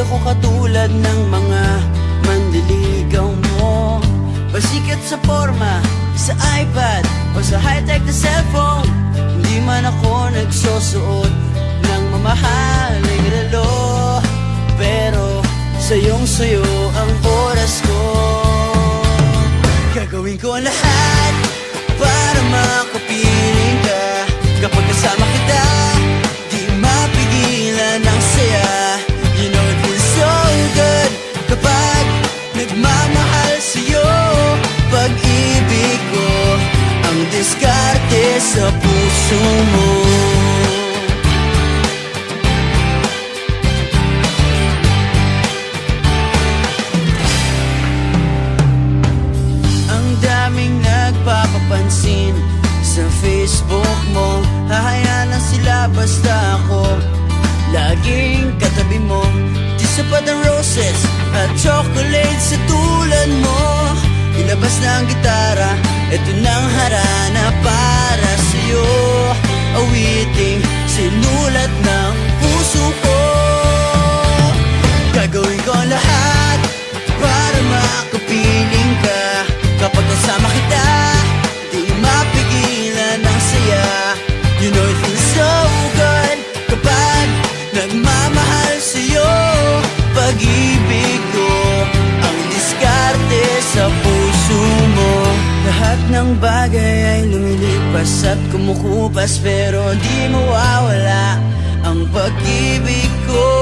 ako katulad ng mga manliligaw mo. Pasikat sa forma, sa iPad o sa high-tech na cellphone. Hindi man ako nagsusuot ng mamahaling relo, pero sayong-sayo ang oras ko. Gagawin ko ang lahat para makapiling ka. Kapag kasama kita, di mapigilan ang saya. You know it feels so good kapag nagmamahal sa'yo. Pag-ibig ko ang diskarte sa puso mo. Ang daming nagpapapansin sa Facebook mo. Hahayaan lang sila basta ako laging katabi mo. Di sapat ang roses at chocolates sa tulad mo. Ilabas na ang gitara, eto nang harana para sa'yo. Awiting sinulat ng puso ko. Gagawin ko ang lahat para makapiling ka. Kapag kasama kita, di mapigilan ang saya. You know it feels so good kapag nagmamahal sa'yo. Pag-ibig ko ang diskarte sa puso mo. Lahat ng bagay ay lumilipas at kumukupas, pero di mawawala ang pag-ibig ko.